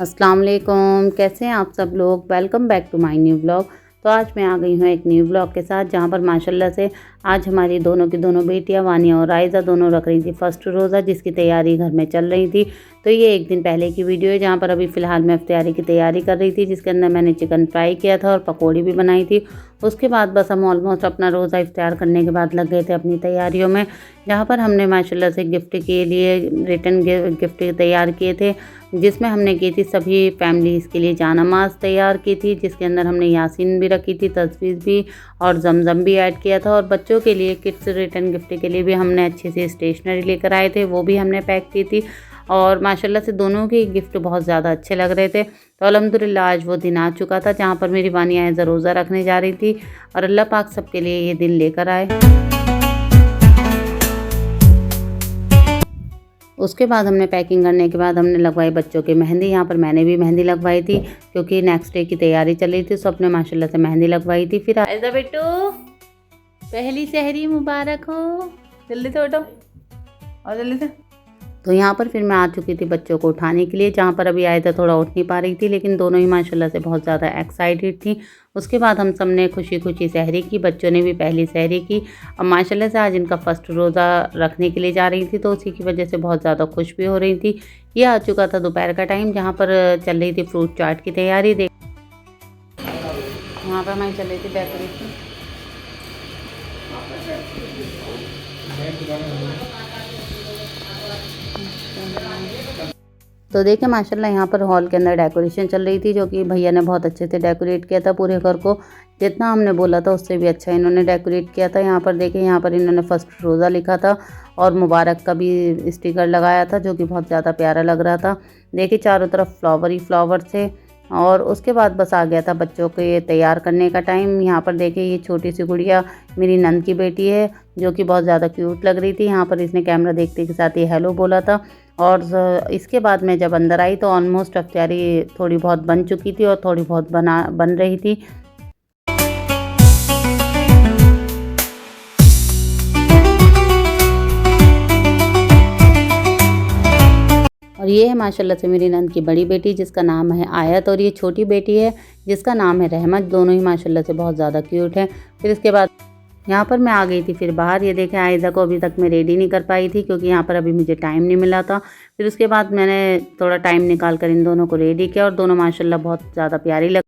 अस्सलाम वालेकुम, कैसे हैं आप सब लोग। Welcome back to my new blog. तो आज मैं आ गई हूँ एक न्यू ब्लॉग के साथ, जहाँ पर माशाल्लाह से आज हमारी दोनों की दोनों बेटियाँ वानिया और आयज़ा दोनों रख रही थी फर्स्ट रोज़ा, जिसकी तैयारी घर में चल रही थी। तो ये एक दिन पहले की वीडियो है, जहाँ पर अभी फ़िलहाल मैं इफ्तियारी की तैयारी कर रही थी, जिसके अंदर मैंने चिकन फ्राई किया था और पकौड़ी भी बनाई थी। उसके बाद बस हम ऑलमोस्ट अपना रोज़ा इफ्तियार करने के बाद लग गए थे अपनी तैयारियों में, जहाँ पर हमने माशाल्लाह से गिफ्ट के लिए रिटर्न गिफ्ट तैयार किए थे, जिसमें हमने की थी सभी फैमिलीज़ के लिए जानमाज़ तैयार की थी, जिसके अंदर हमने यासीन भी रखी थी, तस्वीर भी और जमजम भी ऐड किया था। और बच्चों के लिए किड्स रिटर्न गिफ्ट के लिए भी हमने अच्छी सी स्टेशनरी लेकर आए थे, वो भी हमने पैक की थी। और माशाल्लाह से दोनों के गिफ्ट बहुत ज़्यादा अच्छे लग रहे थे। तो अल्हम्दुलिल्लाह आज वो दिन आ चुका था, जहाँ पर मेरी वानिया रोज़ा रखने जा रही थी और अल्लाह पाक सबके लिए ये दिन लेकर आए। उसके बाद हमने पैकिंग करने के बाद हमने लगवाई बच्चों की मेहंदी। यहाँ पर मैंने भी मेहंदी लगवाई थी, क्योंकि नेक्स्ट डे की तैयारी चल रही थी, सब ने माशाल्लाह से मेहंदी लगवाई थी। फिर आयज़ा बेटू, पहली सहरी मुबारक हो, जल्दी से उठो और जल्दी से। तो यहाँ पर फिर मैं आ चुकी थी बच्चों को उठाने के लिए, जहाँ पर अभी आयज़ा थोड़ा उठ नहीं पा रही थी, लेकिन दोनों ही माशाल्लाह से बहुत ज़्यादा एक्साइटेड थी। उसके बाद हम सब ने खुशी खुशी सहरी की, बच्चों ने भी पहली सहरी की। और माशाल्लाह से आज इनका फर्स्ट रोज़ा रखने के लिए जा रही थी, तो उसी की वजह से बहुत ज़्यादा खुश भी हो रही थी। ये आ चुका था दोपहर का टाइम, जहाँ पर चल रही थी फ्रूट चाट की तैयारी। देख वहाँ पर हमारी चल रही थी डेकोरेशन। तो देखिए माशाल्लाह यहाँ पर हॉल के अंदर डेकोरेशन चल रही थी, जो कि भैया ने बहुत अच्छे से डेकोरेट किया था पूरे घर को। जितना हमने बोला था उससे भी अच्छा इन्होंने डेकोरेट किया था। यहाँ पर देखिए, यहाँ पर इन्होंने फर्स्ट रोज़ा लिखा था और मुबारक का भी स्टिकर लगाया था, जो कि बहुत ज़्यादा प्यारा लग रहा था। देखिए चारों तरफ फ्लावर ही फ्लावर थे। और उसके बाद बस आ गया था बच्चों को ये तैयार करने का टाइम। यहाँ पर देखिए ये छोटी सी गुड़िया मेरी नंद की बेटी है, जो कि बहुत ज़्यादा क्यूट लग रही थी। यहाँ पर इसने कैमरा देखते के साथ ये हेलो बोला था। और इसके बाद मैं जब अंदर आई तो ऑलमोस्ट अफ्तारी थोड़ी बहुत बन चुकी थी और थोड़ी बहुत बन रही थी। और ये है माशाल्लाह से मेरी नंद की बड़ी बेटी, जिसका नाम है आयत, और ये छोटी बेटी है जिसका नाम है रहमत। दोनों ही माशाल्लाह से बहुत ज़्यादा क्यूट हैं। फिर इसके बाद यहाँ पर मैं आ गई थी फिर बाहर। ये देखें आयज़ा को अभी तक मैं रेडी नहीं कर पाई थी, क्योंकि यहाँ पर अभी मुझे टाइम नहीं मिला था। फिर उसके बाद मैंने थोड़ा टाइम निकाल कर इन दोनों को रेडी किया, और दोनों माशाल्लाह बहुत ज़्यादा प्यारी लग।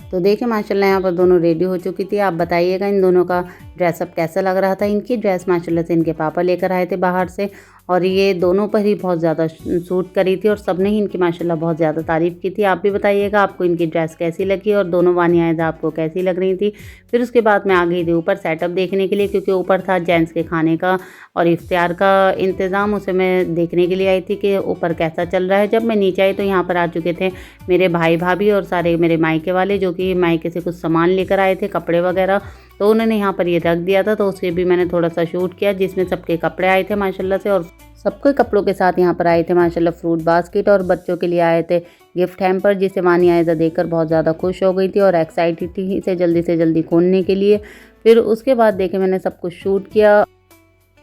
तो देखिए माशाल्लाह यहाँ पर दोनों रेडी हो चुकी थी। आप बताइएगा इन दोनों का ड्रेसअप कैसा लग रहा था। इनकी ड्रेस माशाल्लाह से इनके पापा लेकर आए थे बाहर से, और ये दोनों पर ही बहुत ज़्यादा सूट करी थी, और सबने ही इनकी माशाल्लाह बहुत ज़्यादा तारीफ़ की थी। आप भी बताइएगा आपको इनकी ड्रेस कैसी लगी, और दोनों वानियाँ आपको कैसी लग रही थी। फिर उसके बाद मैं आ गई थी ऊपर सेटअप देखने के लिए, क्योंकि ऊपर था जेंट्स के खाने का और इफ्तियार का इंतज़ाम। उसे मैं देखने के लिए आई थी कि ऊपर कैसा चल रहा है। जब मैं नीचे आई तो यहाँ पर आ चुके थे मेरे भाई भाभी और सारे मेरे मायके वाले, जो कि मायके से कुछ सामान लेकर आए थे, कपड़े वगैरह। तो उन्होंने यहाँ पर ये रख दिया था, तो उसके भी मैंने थोड़ा सा शूट किया, जिसमें सबके कपड़े आए थे माशाल्लाह से। और सबके कपड़ों के साथ यहाँ पर आए थे माशाल्लाह फ्रूट बास्केट, और बच्चों के लिए आए थे गिफ्ट हैम्पर, जिसे वानिया आयज़ा देखकर बहुत ज़्यादा खुश हो गई थी और एक्साइटेड थी इसे जल्दी से जल्दी खोलने के लिए। फिर उसके बाद देखे मैंने सब कुछ शूट किया।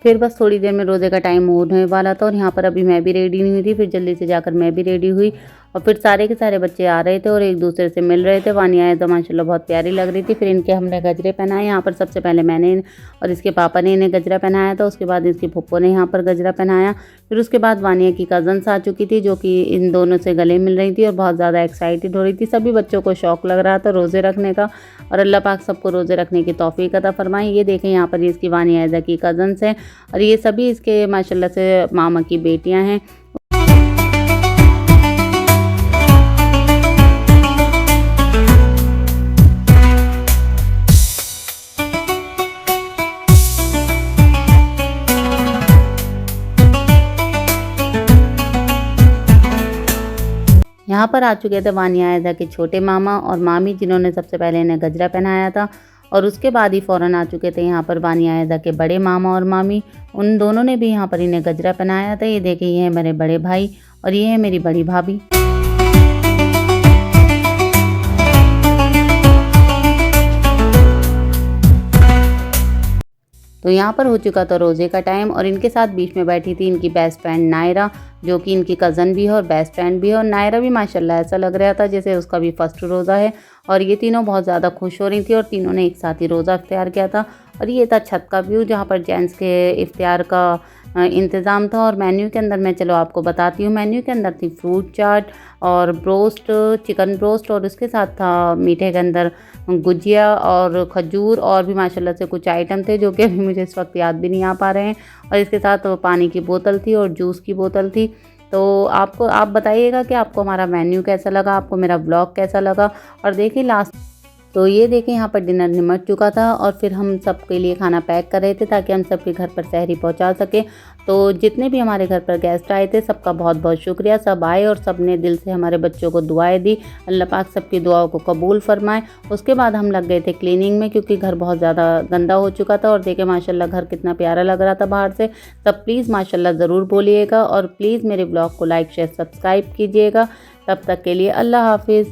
फिर बस थोड़ी देर में रोज़े का टाइम होने वाला था, और यहाँ पर अभी मैं भी रेडी नहीं हुई थी। फिर जल्दी से जाकर मैं भी रेडी हुई, और फिर सारे के सारे बच्चे आ रहे थे और एक दूसरे से मिल रहे थे। वानिया आया तो माशाल्लाह बहुत प्यारी लग रही थी। फिर इनके हमने गजरे पहनाए। यहाँ पर सबसे पहले मैंने और इसके पापा ने इन्हें गजरा पहनाया था। उसके बाद इसकी फुप्पो ने यहाँ पर गजरा पहनाया। फिर उसके बाद वानिया की कज़न्स आ चुकी थी जो कि इन दोनों से गले मिल रही थी और बहुत ज़्यादा एक्साइटेड हो रही थी। सभी बच्चों को शौक़ लग रहा था रोज़े रखने का और अल्लाह पाक सबको रोज़े रखने की तौफीक अता फरमाए। ये देखें यहाँ पर इसकी वानिया आयज़ा की कज़न्स हैं और ये सभी इसके माशाल्लाह से मामा की बेटियाँ हैं। यहाँ पर आ चुके थे वानिया आयज़ा के छोटे मामा और मामी जिन्होंने सबसे पहले इन्हें गजरा पहनाया था और उसके बाद ही फ़ौरन आ चुके थे यहाँ पर वानिया आयज़ा के बड़े मामा और मामी। उन दोनों ने भी यहाँ पर इन्हें गजरा पहनाया था। ये देखिए ये है मेरे बड़े भाई और ये है मेरी बड़ी भाभी। तो यहाँ पर हो चुका था रोज़े का टाइम और इनके साथ बीच में बैठी थी इनकी बेस्ट फ्रेंड नायरा जो कि इनकी कज़न भी है और बेस्ट फ्रेंड भी है। और नायरा भी माशाल्लाह ऐसा लग रहा था जैसे उसका भी फर्स्ट रोज़ा है और ये तीनों बहुत ज़्यादा खुश हो रही थी और तीनों ने एक साथ ही रोज़ा इफ्तियार किया था। और ये था छत का व्यू जहाँ पर जेंट्स के इफ्तियार का इंतज़ाम था। और मेन्यू के अंदर मैं चलो आपको बताती हूँ। मेन्यू के अंदर थी फ्रूट चाट और ब्रोस्ट, चिकन ब्रोस्ट और उसके साथ था मीठे के अंदर गुजिया और खजूर और भी माशाल्लाह से कुछ आइटम थे जो कि अभी मुझे इस वक्त याद भी नहीं आ पा रहे हैं। और इसके साथ पानी की बोतल थी और जूस की बोतल थी। तो आप बताइएगा कि आपको हमारा मेन्यू कैसा लगा, आपको मेरा ब्लॉग कैसा लगा। और देखिए लास्ट तो ये देखें यहाँ पर डिनर निमट चुका था और फिर हम सब के लिए खाना पैक कर रहे थे ताकि हम सबके घर पर सहरी पहुँचा सकें। तो जितने भी हमारे घर पर गेस्ट आए थे सबका बहुत बहुत शुक्रिया। सब आए और सब ने दिल से हमारे बच्चों को दुआएं दी। अल्लाह पाक सबकी दुआओं को कबूल फरमाए। उसके बाद हम लग गए थे क्लीनिंग में क्योंकि घर बहुत ज़्यादा गंदा हो चुका था। और देखें माशाल्लाह घर कितना प्यारा लग रहा था बाहर से। सब प्लीज़ माशाल्लाह ज़रूर बोलिएगा और प्लीज़ मेरे ब्लॉग को लाइक शेयर सब्सक्राइब कीजिएगा। तब तक के लिए अल्लाह हाफिज़।